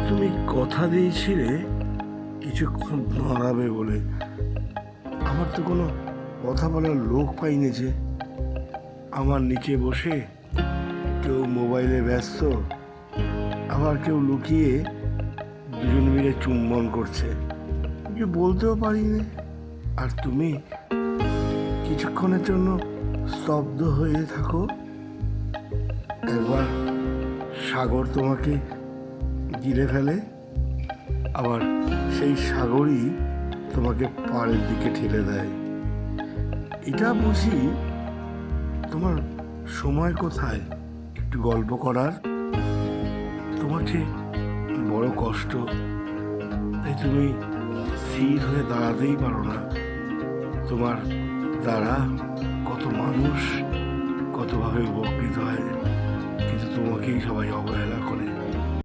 তুমি কথা দিয়েছিলে কিছুক্ষণ দাঁড়াবে বলে। আমার তো কোনো কথা বলার লোক পাইনি যে। আমার নিচে বসে কেউ মোবাইলে ব্যস্ত, আবার কেউ লুকিয়ে দুজন মিলে চুম্বন করছে, কিছু বলতেও পারিনি। আর তুমি কিছুক্ষণের জন্য স্তব্ধ হয়ে থাকো। একবার সাগর তোমাকে গিলে ফেলে, আবার সেই সাগরই তোমাকে পাড়ের দিকে ঠেলে দেয়। এটা বুঝি তোমার সময় কোথায় একটু গল্প করার? তোমার যে বড় কষ্ট, তাই তুমি স্থির হয়ে দাঁড়াতেই পারো না। তোমার দ্বারা কত মানুষ কতভাবে উপকৃত হয়, কিন্তু তোমাকেই সবাই অবহেলা করে।